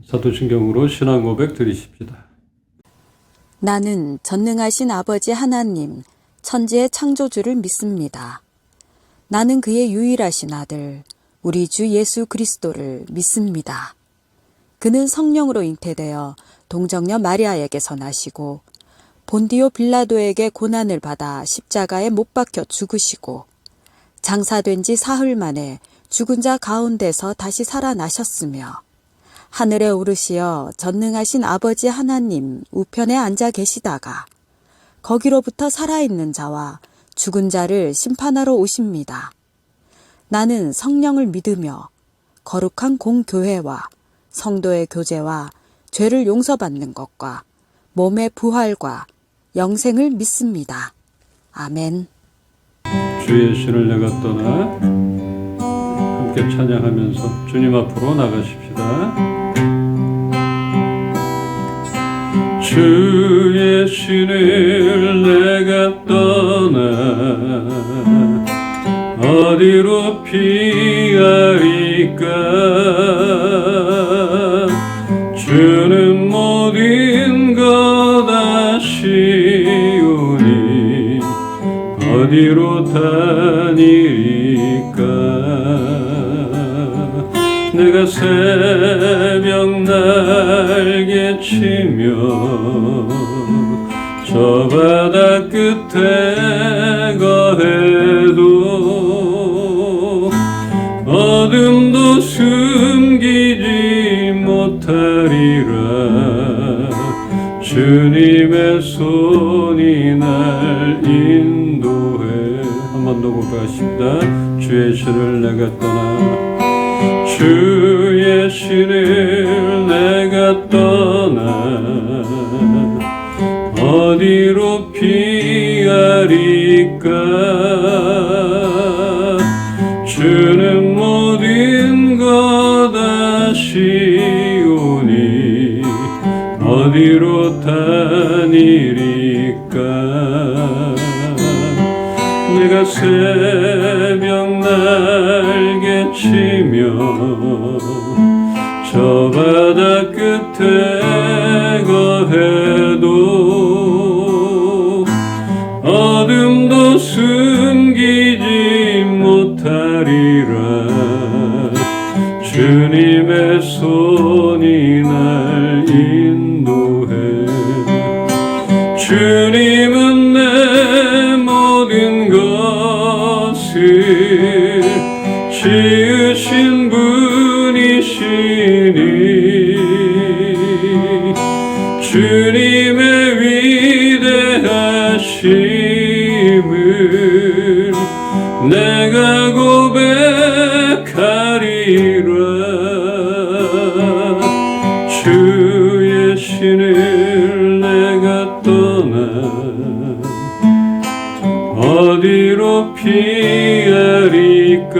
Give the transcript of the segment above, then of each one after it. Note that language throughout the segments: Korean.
사도신경으로 신앙 고백 드리십시다. 나는 전능하신 아버지 하나님, 천지의 창조주를 믿습니다. 나는 그의 유일하신 아들, 우리 주 예수 그리스도를 믿습니다. 그는 성령으로 잉태되어 동정녀 마리아에게서 나시고 본디오 빌라도에게 고난을 받아 십자가에 못 박혀 죽으시고 장사된 지 사흘 만에 죽은 자 가운데서 다시 살아나셨으며 하늘에 오르시어 전능하신 아버지 하나님 우편에 앉아 계시다가 거기로부터 살아있는 자와 죽은 자를 심판하러 오십니다. 나는 성령을 믿으며 거룩한 공교회와 성도의 교제와 죄를 용서받는 것과 몸의 부활과 영생을 믿습니다. 아멘. 주의 신을 내가 떠나 함께 찬양하면서 주님 앞으로 나가십시다. 주의 신을 내가 떠나 어디로 피하리까. 주는 모든 것 아시오니 어디로 다니리까. 내가 새벽 날개 치며 저 바다 끝에 거해도 어둠도 숨기지 못하리라. 주님의 손이 날 인도해. 한 번 더 고백하십니다. 주의 신을 내가 떠나 주의 신을 내가 떠나 어디로 피하리까. 주는 모든 것 아시오니 어디로 다니리까. 내가 새벽 날개 치며 저 바다 끝에 거해도 어둠도 숨기지 못하리라. 주님의 손이 날 인도해. 주님은 내 모든 것을 지으신 분이시니 주님의 위대하심을 내가 고백하리라. 주의 신을 내가 떠나 어디로 피하리까.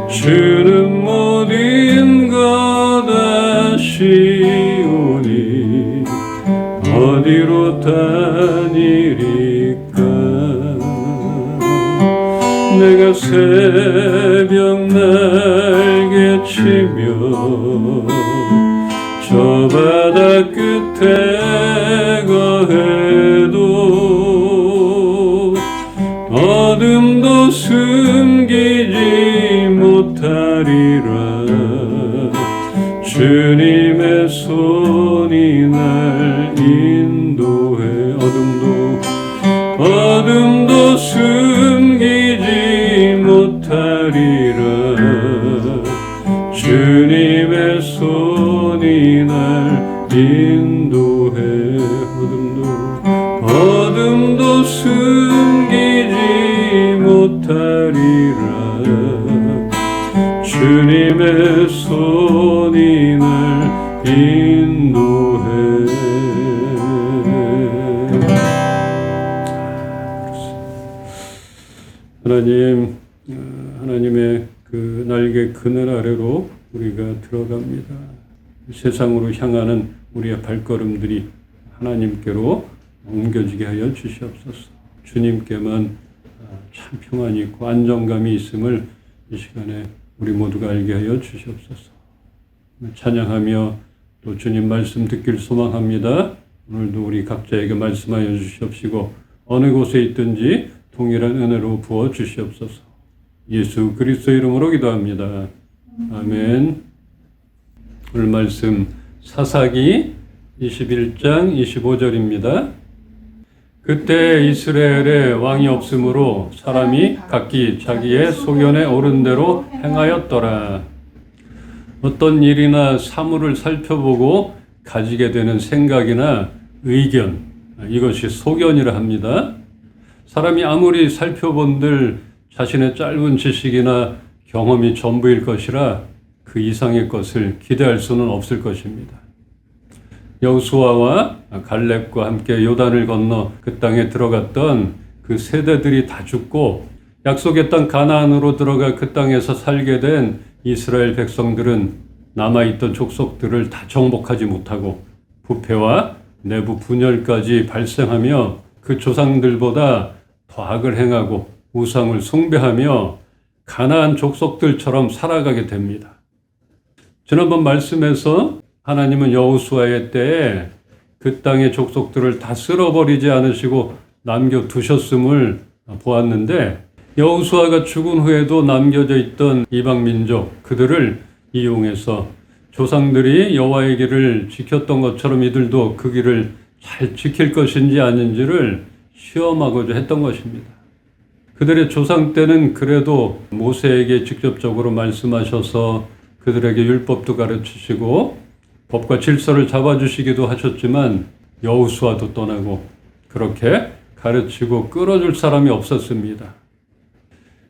주는 모든 것 아시오니 어디로 다니리까. 내가 새벽 날개 치며 저 바다 끝에 거해도 어둠도 숨기지 못하리라. 주님의 손이 날 인도해. 어둠도 숨기지 못하리라. 주님의 손이 날 인도해. 어둠도 숨기지 못하리라. 주님의 손이 날 인도해. 하나님의 그 날개 그늘 아래로 우리가 들어갑니다. 세상으로 향하는 우리의 발걸음들이 하나님께로 옮겨지게 하여 주시옵소서. 주님께만 참 평안이 있고 안정감이 있음을 이 시간에 우리 모두가 알게 하여 주시옵소서. 찬양하며 또 주님 말씀 듣길 소망합니다. 오늘도 우리 각자에게 말씀하여 주시옵시고 어느 곳에 있든지 동일한 은혜로 부어 주시옵소서. 예수 그리스도 이름으로 기도합니다. 아멘. 오늘 말씀 사사기 21장 25절입니다. 그때 이스라엘에 왕이 없으므로 사람이 각기 자기의 소견에 오른 대로 행하였더라. 어떤 일이나 사물을 살펴보고 가지게 되는 생각이나 의견, 이것이 소견이라 합니다. 사람이 아무리 살펴본들 자신의 짧은 지식이나 경험이 전부일 것이라 그 이상의 것을 기대할 수는 없을 것입니다. 여호수아와 갈렙과 함께 요단을 건너 그 땅에 들어갔던 그 세대들이 다 죽고 약속의 땅 가나안으로 들어가 그 땅에서 살게 된 이스라엘 백성들은 남아있던 족속들을 다 정복하지 못하고 부패와 내부 분열까지 발생하며 그 조상들보다 더 악을 행하고 우상을 숭배하며 가나안 족속들처럼 살아가게 됩니다. 지난번 말씀에서 하나님은 여호수아의 때에 그 땅의 족속들을 다 쓸어버리지 않으시고 남겨두셨음을 보았는데 여호수아가 죽은 후에도 남겨져 있던 이방 민족 그들을 이용해서 조상들이 여호와의 길을 지켰던 것처럼 이들도 그 길을 잘 지킬 것인지 아닌지를 시험하고자 했던 것입니다. 그들의 조상 때는 그래도 모세에게 직접적으로 말씀하셔서 그들에게 율법도 가르치시고 법과 질서를 잡아주시기도 하셨지만 여호수아도 떠나고 그렇게 가르치고 끌어줄 사람이 없었습니다.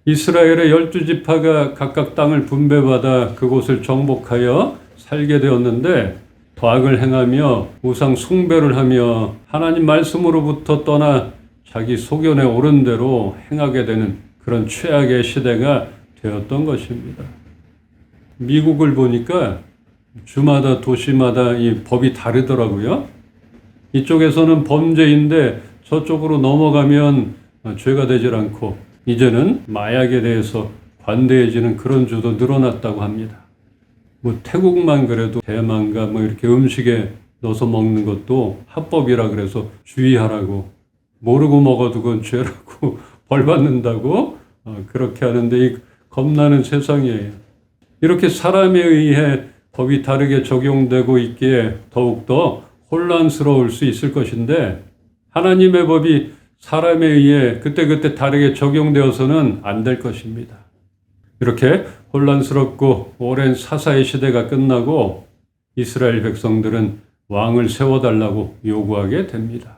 이스라엘의 12지파가 각각 땅을 분배받아 그곳을 정복하여 살게 되었는데 더 악을 행하며 우상 숭배를 하며 하나님 말씀으로부터 떠나 자기 소견에 오른 대로 행하게 되는 그런 최악의 시대가 되었던 것입니다. 미국을 보니까 주마다 도시마다 이 법이 다르더라고요. 이쪽에서는 범죄인데 저쪽으로 넘어가면 죄가 되질 않고 이제는 마약에 대해서 관대해지는 그런 주도 늘어났다고 합니다. 뭐 태국만 그래도 대만과 뭐 이렇게 음식에 넣어서 먹는 것도 합법이라 그래서 주의하라고 모르고 먹어도 그건 죄라고 벌 받는다고 그렇게 하는데 이 겁나는 세상이에요. 이렇게 사람에 의해 법이 다르게 적용되고 있기에 더욱더 혼란스러울 수 있을 것인데 하나님의 법이 사람에 의해 그때그때 다르게 적용되어서는 안 될 것입니다. 이렇게 혼란스럽고 오랜 사사의 시대가 끝나고 이스라엘 백성들은 왕을 세워달라고 요구하게 됩니다.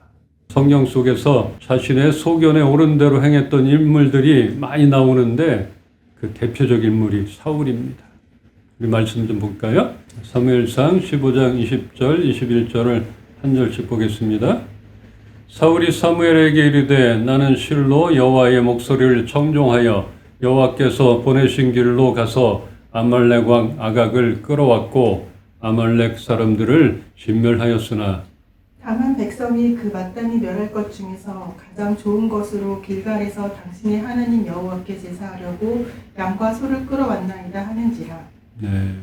성경 속에서 자신의 소견에 오른 대로 행했던 인물들이 많이 나오는데 그 대표적 인물이 사울입니다. 우리 말씀 좀 볼까요? 사무엘상 15장 20절, 21절을 한 절씩 보겠습니다. 사울이 사무엘에게 이르되 나는 실로 여호와의 목소리를 청종하여 여호와께서 보내신 길로 가서 아말렉 왕 아각을 끌어왔고 아말렉 사람들을 진멸하였으나 다만 백성이 그 마땅히 멸할 것 중에서 가장 좋은 것으로 길갈에서 당신의 하나님 여호와께 제사하려고 양과 소를 끌어왔나이다 하는지라. 네.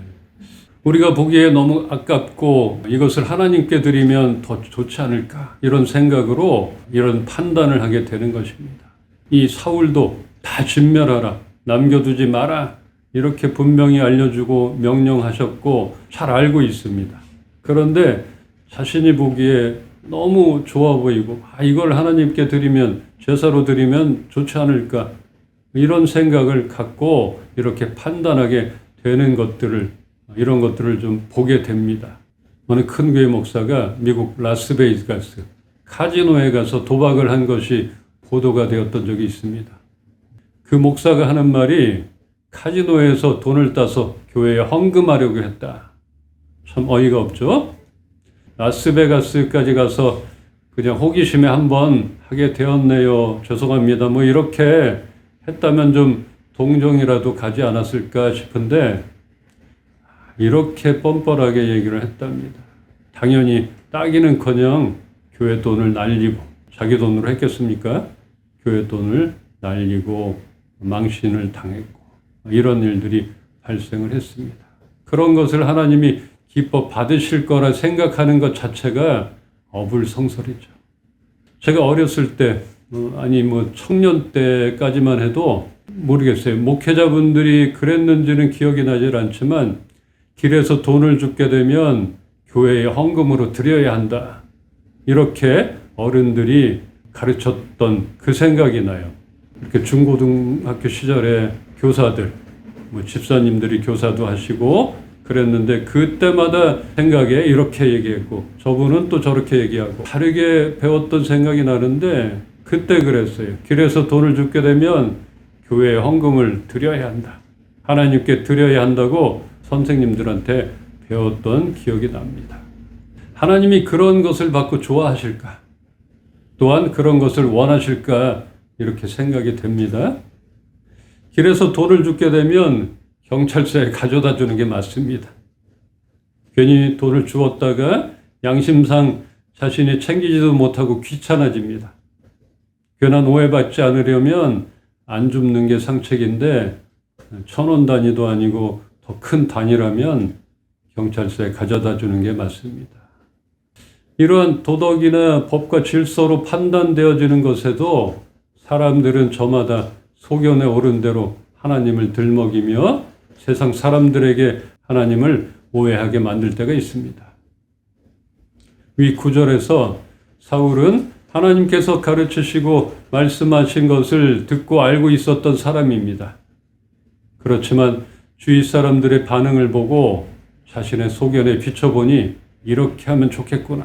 우리가 보기에 너무 아깝고 이것을 하나님께 드리면 더 좋지 않을까 이런 생각으로 이런 판단을 하게 되는 것입니다. 이 사울도 다 진멸하라, 남겨두지 마라 이렇게 분명히 알려주고 명령하셨고 잘 알고 있습니다. 그런데 자신이 보기에 너무 좋아 보이고 이걸 하나님께 드리면 제사로 드리면 좋지 않을까 이런 생각을 갖고 이렇게 판단하게 되는 것들을 이런 것들을 좀 보게 됩니다. 어느 큰 교회 목사가 미국 라스베이거스 카지노에 가서 도박을 한 것이 보도가 되었던 적이 있습니다. 그 목사가 하는 말이 카지노에서 돈을 따서 교회에 헌금하려고 했다. 참 어이가 없죠? 라스베가스까지 가서 그냥 호기심에 한번 하게 되었네요. 죄송합니다. 뭐 이렇게 했다면 좀 동정이라도 가지 않았을까 싶은데 이렇게 뻔뻔하게 얘기를 했답니다. 당연히 따기는커녕 교회 돈을 날리고 자기 돈으로 했겠습니까? 교회 돈을 날리고 망신을 당했고 이런 일들이 발생을 했습니다. 그런 것을 하나님이 기뻐 받으실 거라 생각하는 것 자체가 어불성설이죠. 제가 어렸을 때, 청년 때까지만 해도 모르겠어요. 목회자분들이 그랬는지는 기억이 나질 않지만 길에서 돈을 줍게 되면 교회에 헌금으로 드려야 한다. 이렇게 어른들이 가르쳤던 그 생각이 나요. 이렇게 중고등학교 시절에 교사들, 집사님들이 교사도 하시고 그랬는데 그때마다 생각에 이렇게 얘기했고 저분은 또 저렇게 얘기하고 다르게 배웠던 생각이 나는데 그때 그랬어요. 길에서 돈을 줍게 되면 교회에 헌금을 드려야 한다. 하나님께 드려야 한다고 선생님들한테 배웠던 기억이 납니다. 하나님이 그런 것을 받고 좋아하실까? 또한 그런 것을 원하실까? 이렇게 생각이 됩니다. 길에서 돈을 줍게 되면 경찰서에 가져다 주는 게 맞습니다. 괜히 돈을 주었다가 양심상 자신이 챙기지도 못하고 귀찮아집니다. 괜한 오해받지 않으려면 안 줍는 게 상책인데 1,000원 단위도 아니고 더 큰 단위라면 경찰서에 가져다 주는 게 맞습니다. 이러한 도덕이나 법과 질서로 판단되어지는 것에도 사람들은 저마다 소견에 오른 대로 하나님을 들먹이며 세상 사람들에게 하나님을 오해하게 만들 때가 있습니다. 위 9절에서 사울은 하나님께서 가르치시고 말씀하신 것을 듣고 알고 있었던 사람입니다. 그렇지만 주위 사람들의 반응을 보고 자신의 소견에 비춰보니 이렇게 하면 좋겠구나.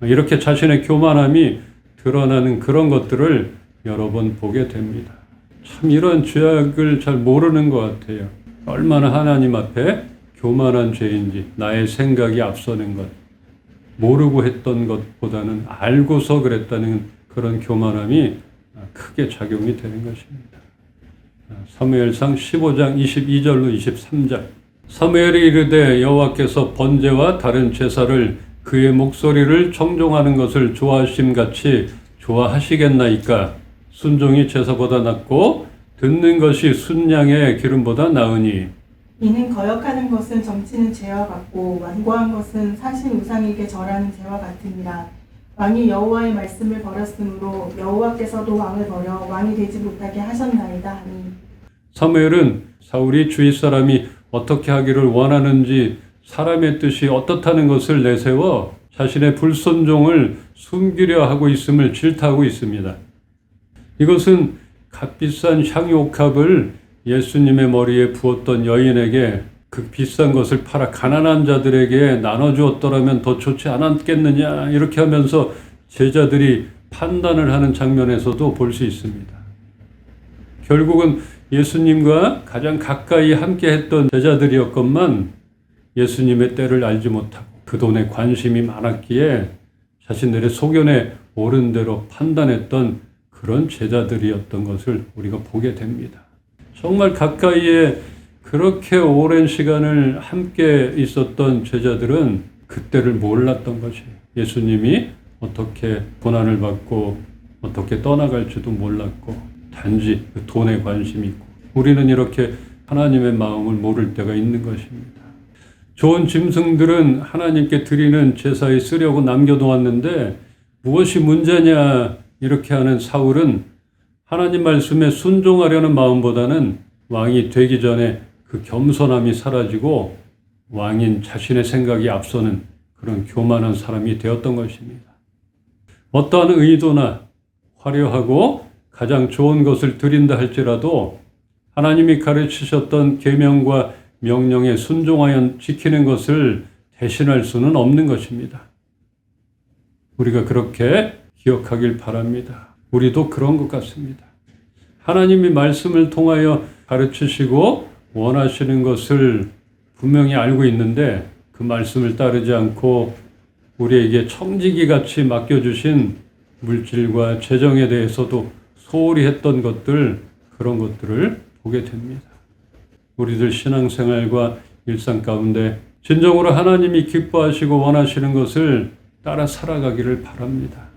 이렇게 자신의 교만함이 드러나는 그런 것들을 여러 번 보게 됩니다. 참 이런 죄악을 잘 모르는 것 같아요. 얼마나 하나님 앞에 교만한 죄인지 나의 생각이 앞서는 것. 모르고 했던 것보다는 알고서 그랬다는 그런 교만함이 크게 작용이 되는 것입니다. 사무엘상 15장 22절로 23절. 사무엘이 이르되 여호와께서 번제와 다른 제사를 그의 목소리를 청종하는 것을 좋아하심같이 좋아하시겠나이까? 순종이 제사보다 낫고 듣는 것이 순양의 기름보다 나으니. 이는 거역하는 것은 점치는 죄와 같고 완고한 것은 사신 우상에게 절하는 죄와 같으니라. 왕이 여호와의 말씀을 버렸으므로 여호와께서도 왕을 버려 왕이 되지 못하게 하셨나이다 하니. 사무엘은 사울이 주위 사람이 어떻게 하기를 원하는지 사람의 뜻이 어떻다는 것을 내세워 자신의 불순종을 숨기려 하고 있음을 질타하고 있습니다. 이것은 값비싼 향유옥합을 예수님의 머리에 부었던 여인에게 그 비싼 것을 팔아 가난한 자들에게 나눠주었더라면 더 좋지 않았겠느냐 이렇게 하면서 제자들이 판단을 하는 장면에서도 볼 수 있습니다. 결국은 예수님과 가장 가까이 함께했던 제자들이었건만 예수님의 때를 알지 못하고 그 돈에 관심이 많았기에 자신들의 소견에 옳은 대로 판단했던 그런 제자들이었던 것을 우리가 보게 됩니다. 정말 가까이에 그렇게 오랜 시간을 함께 있었던 제자들은 그때를 몰랐던 것이에요. 예수님이 어떻게 고난을 받고 어떻게 떠나갈지도 몰랐고 단지 그 돈에 관심이 있고 우리는 이렇게 하나님의 마음을 모를 때가 있는 것입니다. 좋은 짐승들은 하나님께 드리는 제사에 쓰려고 남겨놓았는데 무엇이 문제냐 이렇게 하는 사울은 하나님 말씀에 순종하려는 마음보다는 왕이 되기 전에 그 겸손함이 사라지고 왕인 자신의 생각이 앞서는 그런 교만한 사람이 되었던 것입니다. 어떠한 의도나 화려하고 가장 좋은 것을 드린다 할지라도 하나님이 가르치셨던 계명과 명령에 순종하여 지키는 것을 대신할 수는 없는 것입니다. 우리가 그렇게 기억하길 바랍니다. 우리도 그런 것 같습니다. 하나님이 말씀을 통하여 가르치시고 원하시는 것을 분명히 알고 있는데 그 말씀을 따르지 않고 우리에게 청지기 같이 맡겨주신 물질과 재정에 대해서도 소홀히 했던 것들, 그런 것들을 보게 됩니다. 우리들 신앙생활과 일상 가운데 진정으로 하나님이 기뻐하시고 원하시는 것을 따라 살아가기를 바랍니다.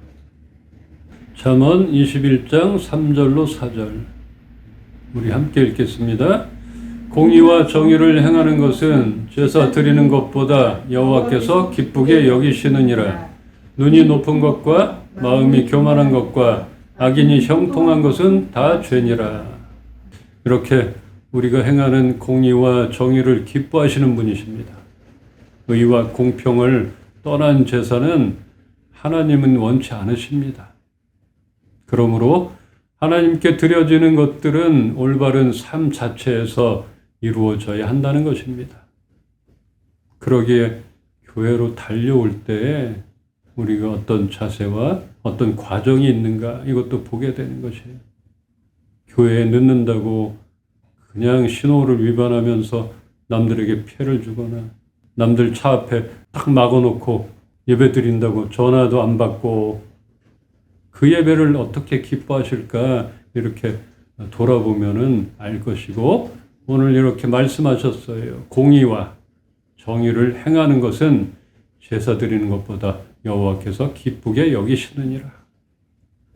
잠언 21장 3절로 4절 우리 함께 읽겠습니다. 공의와 정의를 행하는 것은 제사 드리는 것보다 여호와께서 기쁘게 여기시느니라. 눈이 높은 것과 마음이 교만한 것과 악인이 형통한 것은 다 죄니라. 이렇게 우리가 행하는 공의와 정의를 기뻐하시는 분이십니다. 의와 공평을 떠난 제사는 하나님은 원치 않으십니다. 그러므로 하나님께 드려지는 것들은 올바른 삶 자체에서 이루어져야 한다는 것입니다. 그러기에 교회로 달려올 때에 우리가 어떤 자세와 어떤 과정이 있는가 이것도 보게 되는 것이에요. 교회에 늦는다고 그냥 신호를 위반하면서 남들에게 피해를 주거나 남들 차 앞에 딱 막아놓고 예배 드린다고 전화도 안 받고 그 예배를 어떻게 기뻐하실까 이렇게 돌아보면은 알 것이고, 오늘 이렇게 말씀하셨어요. 공의와 정의를 행하는 것은 제사 드리는 것보다 여호와께서 기쁘게 여기시느니라.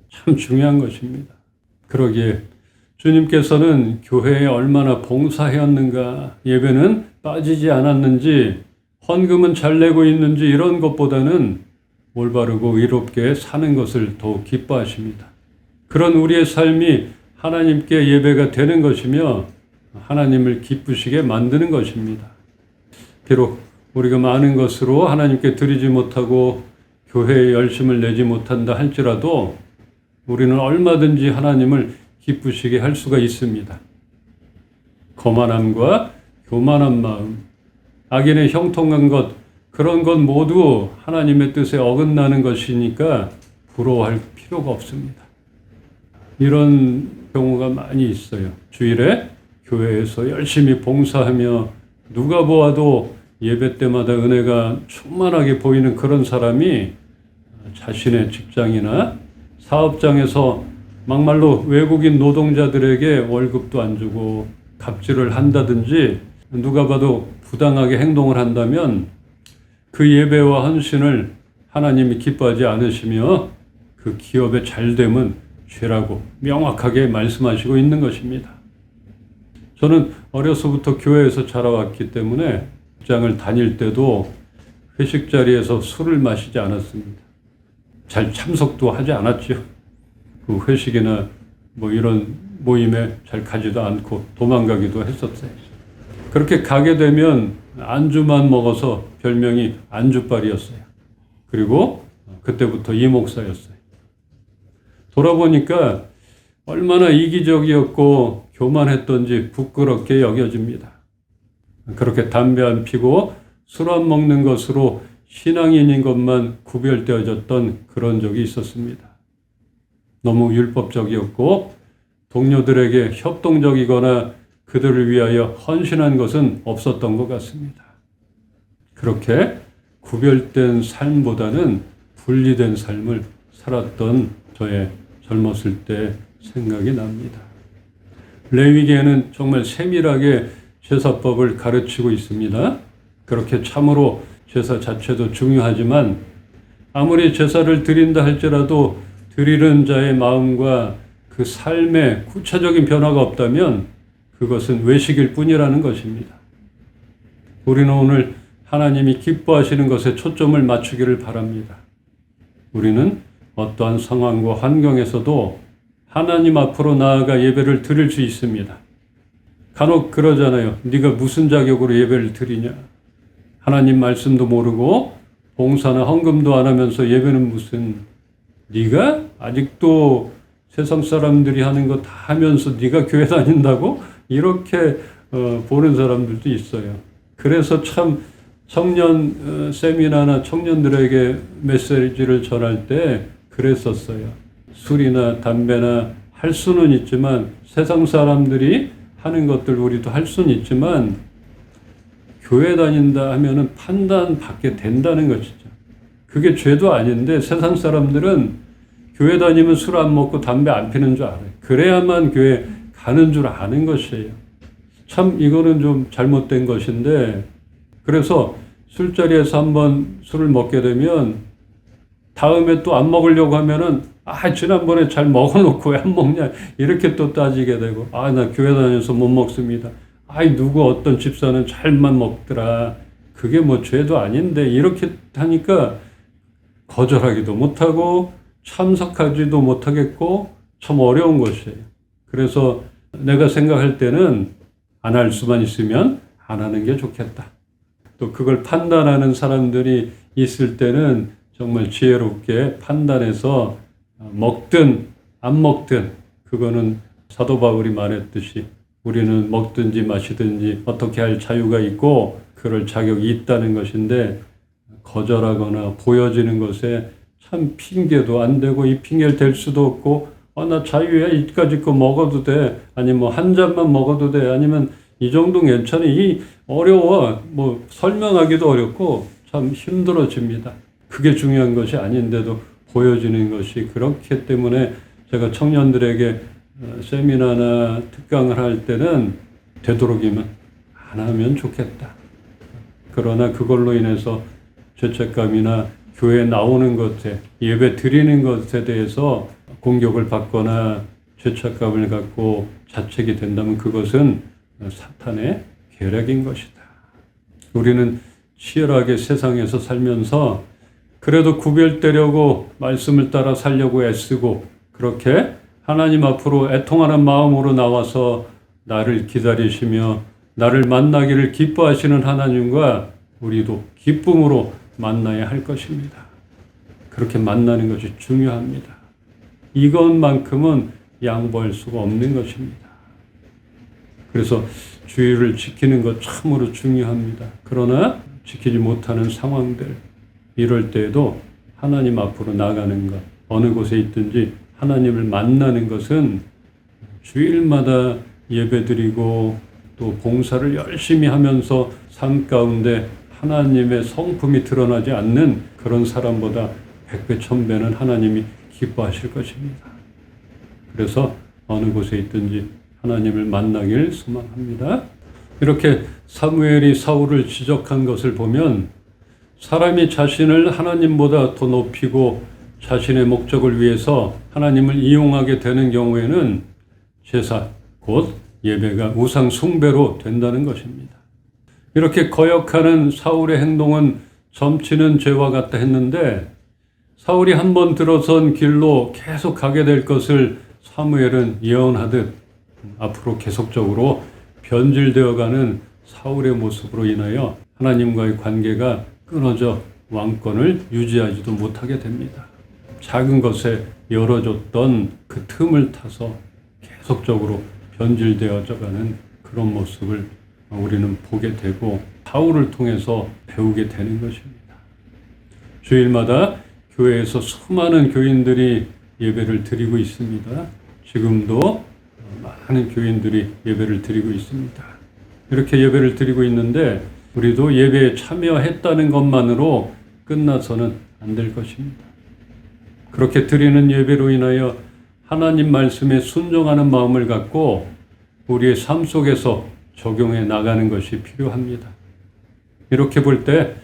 참 중요한 것입니다. 그러기에 주님께서는 교회에 얼마나 봉사하였는가, 예배는 빠지지 않았는지, 헌금은 잘 내고 있는지 이런 것보다는 올바르고 의롭게 사는 것을 더욱 기뻐하십니다. 그런 우리의 삶이 하나님께 예배가 되는 것이며 하나님을 기쁘시게 만드는 것입니다. 비록 우리가 많은 것으로 하나님께 드리지 못하고 교회에 열심을 내지 못한다 할지라도 우리는 얼마든지 하나님을 기쁘시게 할 수가 있습니다. 거만함과 교만한 마음, 악인의 형통한 것, 그런 것 모두 하나님의 뜻에 어긋나는 것이니까 부러워할 필요가 없습니다. 이런 경우가 많이 있어요. 주일에 교회에서 열심히 봉사하며 누가 보아도 예배 때마다 은혜가 충만하게 보이는 그런 사람이 자신의 직장이나 사업장에서 막말로 외국인 노동자들에게 월급도 안 주고 갑질을 한다든지 누가 봐도 부당하게 행동을 한다면 그 예배와 헌신을 하나님이 기뻐하지 않으시며 그 기업의 잘됨은 죄라고 명확하게 말씀하시고 있는 것입니다. 저는 어려서부터 교회에서 자라왔기 때문에 직장을 다닐 때도 회식 자리에서 술을 마시지 않았습니다. 잘 참석도 하지 않았죠. 그 회식이나 뭐 이런 모임에 잘 가지도 않고 도망가기도 했었어요. 그렇게 가게 되면 안주만 먹어서 별명이 안주빨이었어요. 그리고 그때부터 이목사였어요. 돌아보니까 얼마나 이기적이었고 교만했던지 부끄럽게 여겨집니다. 그렇게 담배 안 피고 술 안 먹는 것으로 신앙인인 것만 구별되어졌던 그런 적이 있었습니다. 너무 율법적이었고 동료들에게 협동적이거나 그들을 위하여 헌신한 것은 없었던 것 같습니다. 그렇게 구별된 삶보다는 분리된 삶을 살았던 저의 젊었을 때 생각이 납니다. 레위기에는 정말 세밀하게 제사법을 가르치고 있습니다. 그렇게 참으로 제사 자체도 중요하지만 아무리 제사를 드린다 할지라도 드리는 자의 마음과 그 삶에 구체적인 변화가 없다면 그것은 외식일 뿐이라는 것입니다. 우리는 오늘 하나님이 기뻐하시는 것에 초점을 맞추기를 바랍니다. 우리는 어떠한 상황과 환경에서도 하나님 앞으로 나아가 예배를 드릴 수 있습니다. 간혹 그러잖아요. 네가 무슨 자격으로 예배를 드리냐. 하나님 말씀도 모르고 봉사나 헌금도 안 하면서 예배는 무슨, 네가 아직도 세상 사람들이 하는 거 다 하면서 네가 교회 다닌다고? 이렇게 보는 사람들도 있어요. 그래서 참 청년 세미나나 청년들에게 메시지를 전할 때 그랬었어요. 술이나 담배나 할 수는 있지만 세상 사람들이 하는 것들 우리도 할 수는 있지만 교회 다닌다 하면은 판단받게 된다는 것이죠. 그게 죄도 아닌데 세상 사람들은 교회 다니면 술 안 먹고 담배 안 피는 줄 알아요. 그래야만 교회 가는 줄 아는 것이에요. 참 이거는 좀 잘못된 것인데, 그래서 술자리에서 한번 술을 먹게 되면 다음에 또 안 먹으려고 하면은 지난번에 잘 먹어놓고 왜 안 먹냐 이렇게 또 따지게 되고, 나 교회 다녀서 못 먹습니다. 아이 누구 어떤 집사는 잘만 먹더라. 그게 뭐 죄도 아닌데 이렇게 하니까 거절하기도 못하고 참석하지도 못하겠고 참 어려운 것이에요. 그래서 내가 생각할 때는 안 할 수만 있으면 안 하는 게 좋겠다. 또 그걸 판단하는 사람들이 있을 때는 정말 지혜롭게 판단해서 먹든 안 먹든 그거는 사도 바울이 말했듯이 우리는 먹든지 마시든지 어떻게 할 자유가 있고 그럴 자격이 있다는 것인데 거절하거나 보여지는 것에 참 핑계도 안 되고 이 핑계를 댈 수도 없고 나 자유야 이까짓 거 먹어도 돼 아니면 뭐 한 잔만 먹어도 돼 아니면 이 정도 괜찮이 어려워 뭐 설명하기도 어렵고 참 힘들어집니다. 그게 중요한 것이 아닌데도 보여지는 것이 그렇기 때문에 제가 청년들에게 세미나나 특강을 할 때는 되도록이면 안 하면 좋겠다. 그러나 그걸로 인해서 죄책감이나 교회에 나오는 것에 예배 드리는 것에 대해서 공격을 받거나 죄책감을 갖고 자책이 된다면 그것은 사탄의 계략인 것이다. 우리는 치열하게 세상에서 살면서 그래도 구별되려고 말씀을 따라 살려고 애쓰고 그렇게 하나님 앞으로 애통하는 마음으로 나와서 나를 기다리시며 나를 만나기를 기뻐하시는 하나님과 우리도 기쁨으로 만나야 할 것입니다. 그렇게 만나는 것이 중요합니다. 이것만큼은 양보할 수가 없는 것입니다. 그래서 주의를 지키는 것 참으로 중요합니다. 그러나 지키지 못하는 상황들 이럴 때에도 하나님 앞으로 나가는 것 어느 곳에 있든지 하나님을 만나는 것은 주일마다 예배드리고 또 봉사를 열심히 하면서 삶 가운데 하나님의 성품이 드러나지 않는 그런 사람보다 100배, 1000배는 하나님이 기뻐하실 것입니다. 그래서 어느 곳에 있든지 하나님을 만나길 소망합니다. 이렇게 사무엘이 사울을 지적한 것을 보면 사람이 자신을 하나님보다 더 높이고 자신의 목적을 위해서 하나님을 이용하게 되는 경우에는 제사, 곧 예배가 우상 숭배로 된다는 것입니다. 이렇게 거역하는 사울의 행동은 점치는 죄와 같다 했는데 사울이 한번 들어선 길로 계속 가게 될 것을 사무엘은 예언하듯 앞으로 계속적으로 변질되어가는 사울의 모습으로 인하여 하나님과의 관계가 끊어져 왕권을 유지하지도 못하게 됩니다. 작은 것에 열어줬던 그 틈을 타서 계속적으로 변질되어져가는 그런 모습을 우리는 보게 되고 사울을 통해서 배우게 되는 것입니다. 주일마다 교회에서 수많은 교인들이 예배를 드리고 있습니다. 지금도 많은 교인들이 예배를 드리고 있습니다. 이렇게 예배를 드리고 있는데 우리도 예배에 참여했다는 것만으로 끝나서는 안 될 것입니다. 그렇게 드리는 예배로 인하여 하나님 말씀에 순종하는 마음을 갖고 우리의 삶 속에서 적용해 나가는 것이 필요합니다. 이렇게 볼 때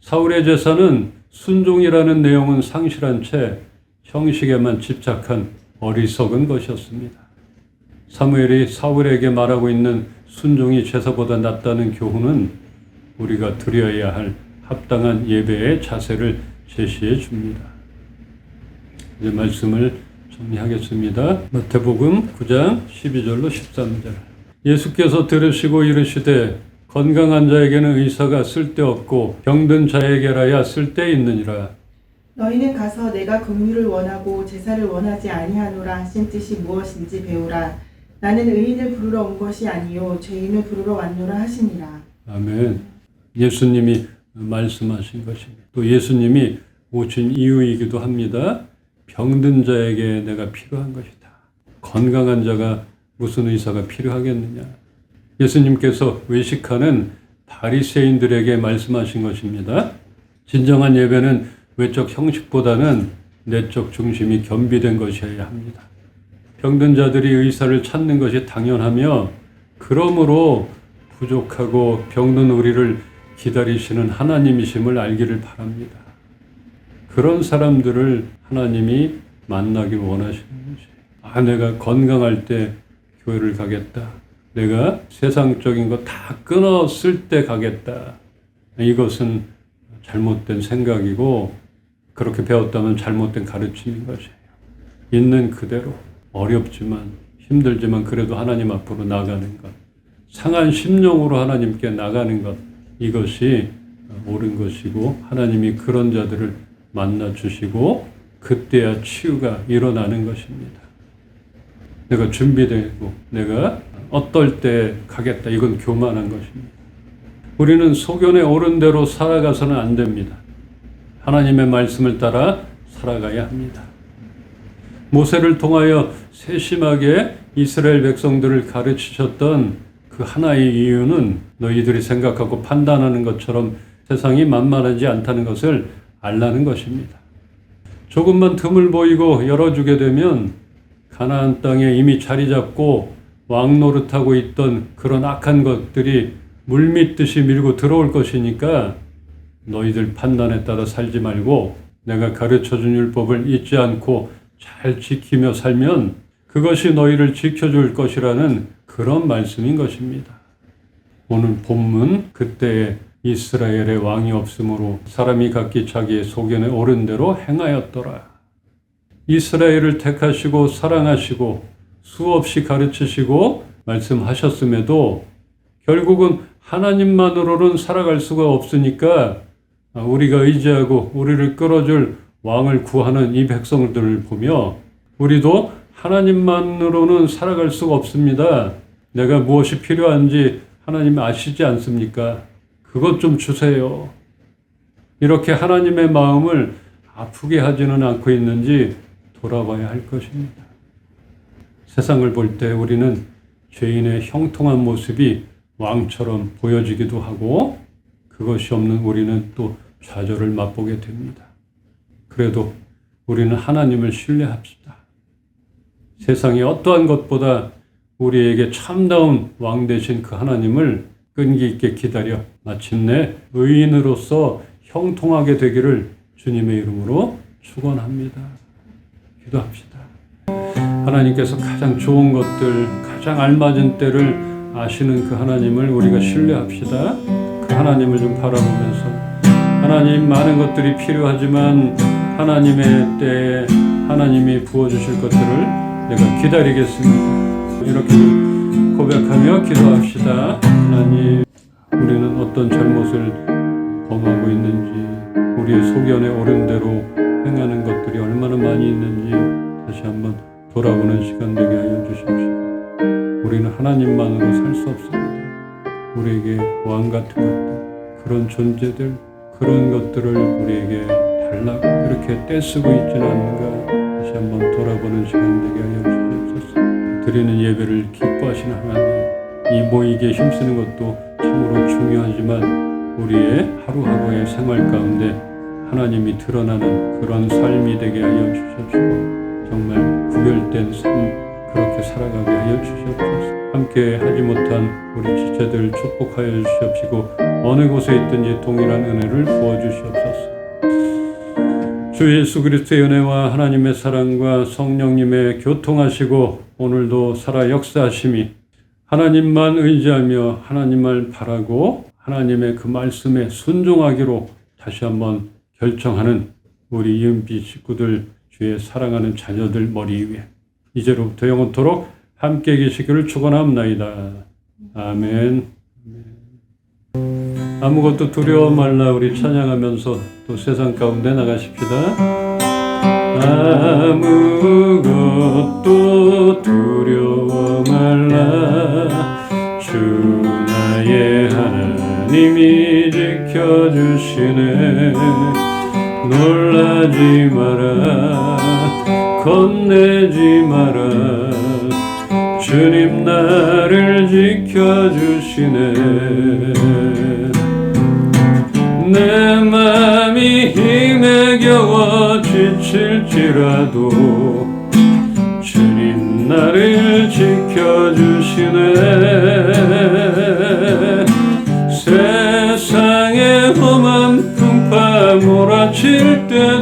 사울의 제사는 순종이라는 내용은 상실한 채 형식에만 집착한 어리석은 것이었습니다. 사무엘이 사울에게 말하고 있는 순종이 제사보다 낫다는 교훈은 우리가 드려야 할 합당한 예배의 자세를 제시해 줍니다. 이제 말씀을 정리하겠습니다. 마태복음 9장 12절로 13절. 예수께서 들으시고 이르시되 건강한 자에게는 의사가 쓸데없고 병든 자에게라야 쓸데있느니라. 너희는 가서 내가 긍휼을 원하고 제사를 원하지 아니하노라 하신 뜻이 무엇인지 배우라. 나는 의인을 부르러 온 것이 아니요 죄인을 부르러 왔노라 하시니라. 아멘. 예수님이 말씀하신 것입니다. 또 예수님이 오신 이유이기도 합니다. 병든 자에게 내가 필요한 것이다. 건강한 자가 무슨 의사가 필요하겠느냐. 예수님께서 외식하는 바리새인들에게 말씀하신 것입니다. 진정한 예배는 외적 형식보다는 내적 중심이 겸비된 것이어야 합니다. 병든 자들이 의사를 찾는 것이 당연하며 그러므로 부족하고 병든 우리를 기다리시는 하나님이심을 알기를 바랍니다. 그런 사람들을 하나님이 만나길 원하시는 것이에요. 내가 건강할 때 교회를 가겠다. 내가 세상적인 거 다 끊었을 때 가겠다. 이것은 잘못된 생각이고 그렇게 배웠다면 잘못된 가르침인 것이에요. 있는 그대로 어렵지만 힘들지만 그래도 하나님 앞으로 나가는 것, 상한 심령으로 하나님께 나가는 것, 이것이 옳은 것이고 하나님이 그런 자들을 만나 주시고 그때야 치유가 일어나는 것입니다. 내가 준비되고 내가 어떨 때 가겠다, 이건 교만한 것입니다. 우리는 소견에 옳은 대로 살아가서는 안 됩니다. 하나님의 말씀을 따라 살아가야 합니다. 모세를 통하여 세심하게 이스라엘 백성들을 가르치셨던 그 하나의 이유는 너희들이 생각하고 판단하는 것처럼 세상이 만만하지 않다는 것을 알라는 것입니다. 조금만 틈을 보이고 열어주게 되면 가나안 땅에 이미 자리 잡고 왕 노릇하고 있던 그런 악한 것들이 물밀듯이 밀고 들어올 것이니까 너희들 판단에 따라 살지 말고 내가 가르쳐준 율법을 잊지 않고 잘 지키며 살면 그것이 너희를 지켜줄 것이라는 그런 말씀인 것입니다. 오늘 본문, 그때에 이스라엘의 왕이 없으므로 사람이 각기 자기의 소견에 옳은 대로 행하였더라. 이스라엘을 택하시고 사랑하시고 수없이 가르치시고 말씀하셨음에도 결국은 하나님만으로는 살아갈 수가 없으니까 우리가 의지하고 우리를 끌어줄 왕을 구하는 이 백성들을 보며 우리도 하나님만으로는 살아갈 수가 없습니다. 내가 무엇이 필요한지 하나님 아시지 않습니까? 그것 좀 주세요. 이렇게 하나님의 마음을 아프게 하지는 않고 있는지 돌아봐야 할 것입니다. 세상을 볼 때 우리는 죄인의 형통한 모습이 왕처럼 보여지기도 하고 그것이 없는 우리는 또 좌절을 맛보게 됩니다. 그래도 우리는 하나님을 신뢰합시다. 세상의 어떠한 것보다 우리에게 참다운 왕 되신 그 하나님을 끈기 있게 기다려 마침내 의인으로서 형통하게 되기를 주님의 이름으로 축원합니다. 기도합시다. 하나님께서 가장 좋은 것들, 가장 알맞은 때를 아시는 그 하나님을 우리가 신뢰합시다. 그 하나님을 좀 바라보면서 하나님, 많은 것들이 필요하지만 하나님의 때에 하나님이 부어주실 것들을 내가 기다리겠습니다. 이렇게 고백하며 기도합시다. 하나님, 우리는 어떤 잘못을 범하고 있는지, 우리의 소견에 옳은 대로 행하는 것들이 얼마나 많이 있는지 다시 한번 돌아보는 시간 되게 하여 주십시오. 우리는 하나님만으로 살 수 없습니다. 우리에게 왕 같은 것들, 그런 존재들, 그런 것들을 우리에게 달라고 이렇게 떼쓰고 있지는 않는가 다시 한번 돌아보는 시간 되게 하여 주시옵소서. 드리는 예배를 기뻐하시는 하나님, 이 모이기에 힘쓰는 것도 참으로 중요하지만 우리의 하루하루의 생활 가운데 하나님이 드러나는 그런 삶이 되게 하여 주시옵시고 정말 구별된 삶 그렇게 살아가게 하여 주시옵소서. 함께 하지 못한 우리 지체들 축복하여 주시옵시고 어느 곳에 있든지 동일한 은혜를 부어주시옵소서. 주 예수 그리스도의 은혜와 하나님의 사랑과 성령님의 교통하시고 오늘도 살아 역사하심이 하나님만 의지하며 하나님을 바라고 하나님의 그 말씀에 순종하기로 다시 한번 결정하는 우리 이은비 식구들, 주의 사랑하는 자녀들 머리 위에 이제로부터 영원토록 함께 계시기를 축원합나이다. 아멘. 아무것도 두려워 말라. 우리 찬양하면서 또 세상 가운데 나가십시다. 아무것도 두려워 말라. 주 나의 하나님이 지켜주시네. 놀라지 마라. 겁내지 마라. 주님 나를 지켜주시네. 내 맘이 힘에 겨워 지칠지라도 주님 나를 지켜주시네. 세상의 험한 풍파 몰아칠 때